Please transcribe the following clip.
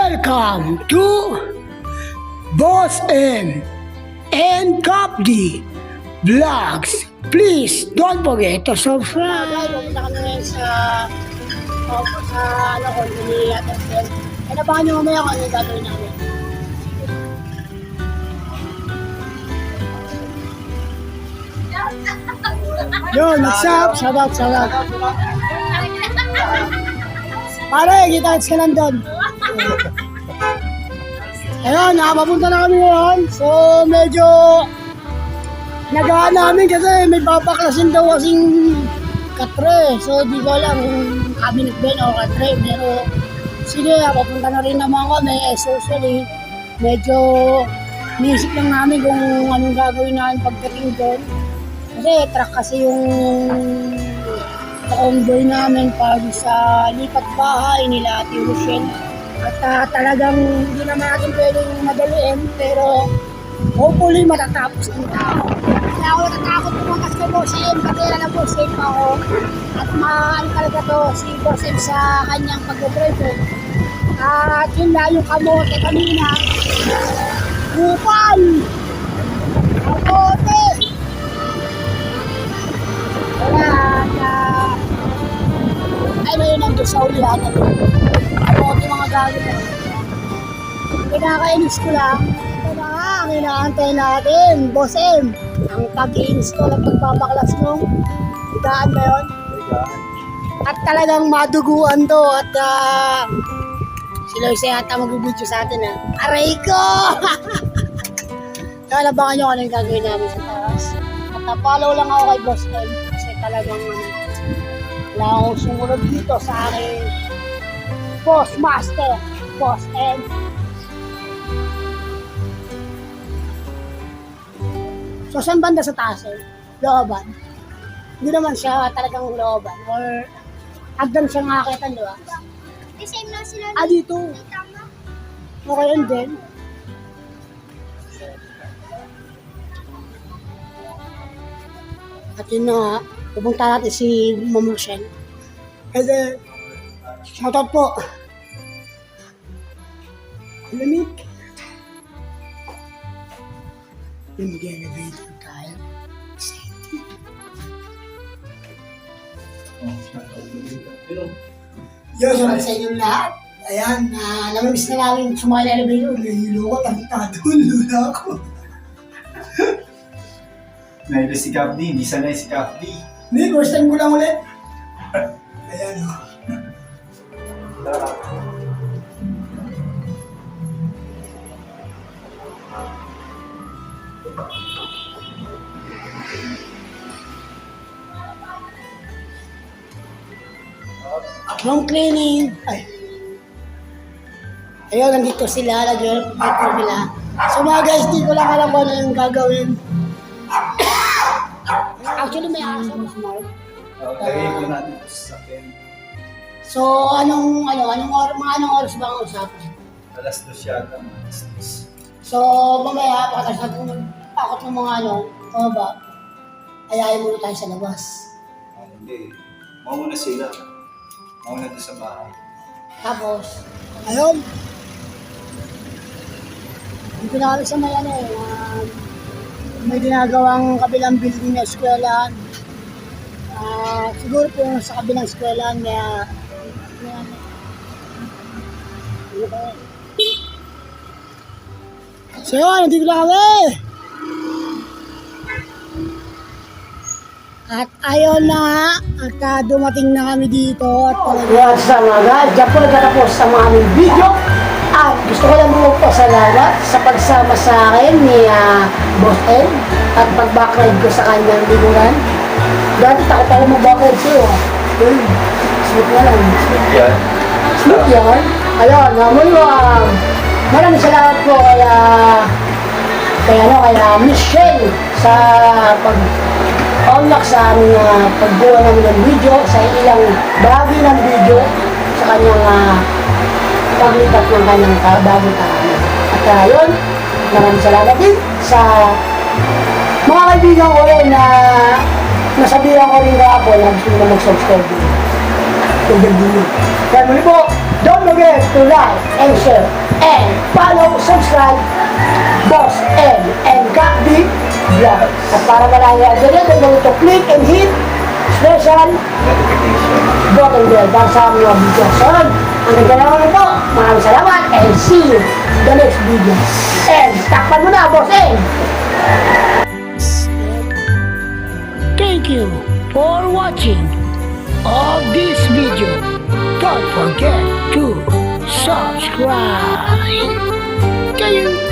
Welcome to Boss M and Cap D Vlogs. Please don't forget to subscribe. Pumunta kami ngayon sa Konya Hotel. Kaya nabangan nyo mamaya kung ano yung gagawin namin. Yun, what's up? Shout out. Pare, kita-kits ka lang doon. Ayun, nakapapunta na kami ngayon. So, medyo nagawa namin kasi may papaklasin daw kasing katre. So, di ko alam kung cabinet ben o katre. Pero, sige, papunta na rin naman kami. Socially, medyo nisip lang namin kung anong gagawin namin pagdating doon. Kasi truck kasi yung convoy namin pag sa lipat bahay nila Ate Rochelle. At talagang hindi naman natin pwedeng madaliin, pero hopefully matatapos ang tao. Kaya ako natatakot pumuntas kay Boss M, kasi alam na Boss M ako. At maano talaga to si Boss M sa kanyang pag-drive. At yun na yung kamote kanina. Kupal! Kamote! Ay, ngayon nandun sa ulihan na doon. Ako yung mga galit na. Pinakainis ko lang. Ito na nga, ang inaantay natin. Boss M, ang pag-i-install at pagpapaklas nung higaan ba yun? At talagang maduguan to. At si Loisa yata magbibidyo sa atin. Aray ko! Kaya labangan nyo kung ano yung gagawin namin sa taas. At napalaw lang ako kay Boss M. Kasi talagang wala akong sumunod dito sa aking Boss Master, Boss M. So, saan banda sa taas eh? Looban. Hindi naman siya talagang looban. Or hagdan siya ngakitan, di ba? Same na sila. Dito. Tama. Okay, and then? At yun na nga, pupunta natin si Ma'am Rochelle. Kasi, shoutout po. Lamig. Yung mag-elevator tayo. Safety. Yo, shoutout sa inyo lahat. Ayan, namamiss na namin sumakay na elevator. Nahihilo ko, talitado, lula ako. Nahilig si Cap D, hindi sanay si Cap D. Hindi, first time ko lang ulit. Ayan o. Long cleaning. Ay. Ayun, nandito sila. Nandito sila. So mga guys, di ko lang alam kung ano yung gagawin. Actually, may aso mas smart. Lagay ko natin sa akin. So, mga anong oras ba ang usapan? Alas 2 yata, alas 2. So, mamaya, pagkatapos natin magpakot ng mga ba? Ayayin muna tayo sa labas. Hindi. Mauna sila. Mauna doon sa bahay. Tapos, ayun. Dito na kami sa may ginagawang kabilang building na eskwelahan. Siguro po sa kabilang eskwelahan kaya so yun, nandito na kami! At ayun na nga, at dumating na kami dito at what's up mga guys? Diyan po nagtatapos sa mga aming video. At gusto ko lang magpasalamat sa pagsama sa akin ni Boss M at pag-backride ko sa kanyang liguran. Dati takot ako mag-backride sa'yo. Smooth na lang. Yan. Smooth yan. Ayun, maraming maraming salamat po kaya Michelle sa pag-unlock sa aming pagbuha namin ng video, sa ilang bahagi ng video sa kanyang paglipat ng kanyang bagong tahanan. At yun, maraming salamat din sa mga kaibigan ko rin na nasabihan ko rin ako na gusto na mag-subscribe din. Kaya muli po, Don't forget to like and share and follow, subscribe, Boss M and Capdi Vlog. At para malaya ang ganyan, don't forget to click and hit special Notification. button bell para sa mga video. So, ang gagawin ito, maraming salamat and see you the next video. And takpan mo na, Boss M! Thank you for watching of this video. Don't forget to subscribe. Thank you.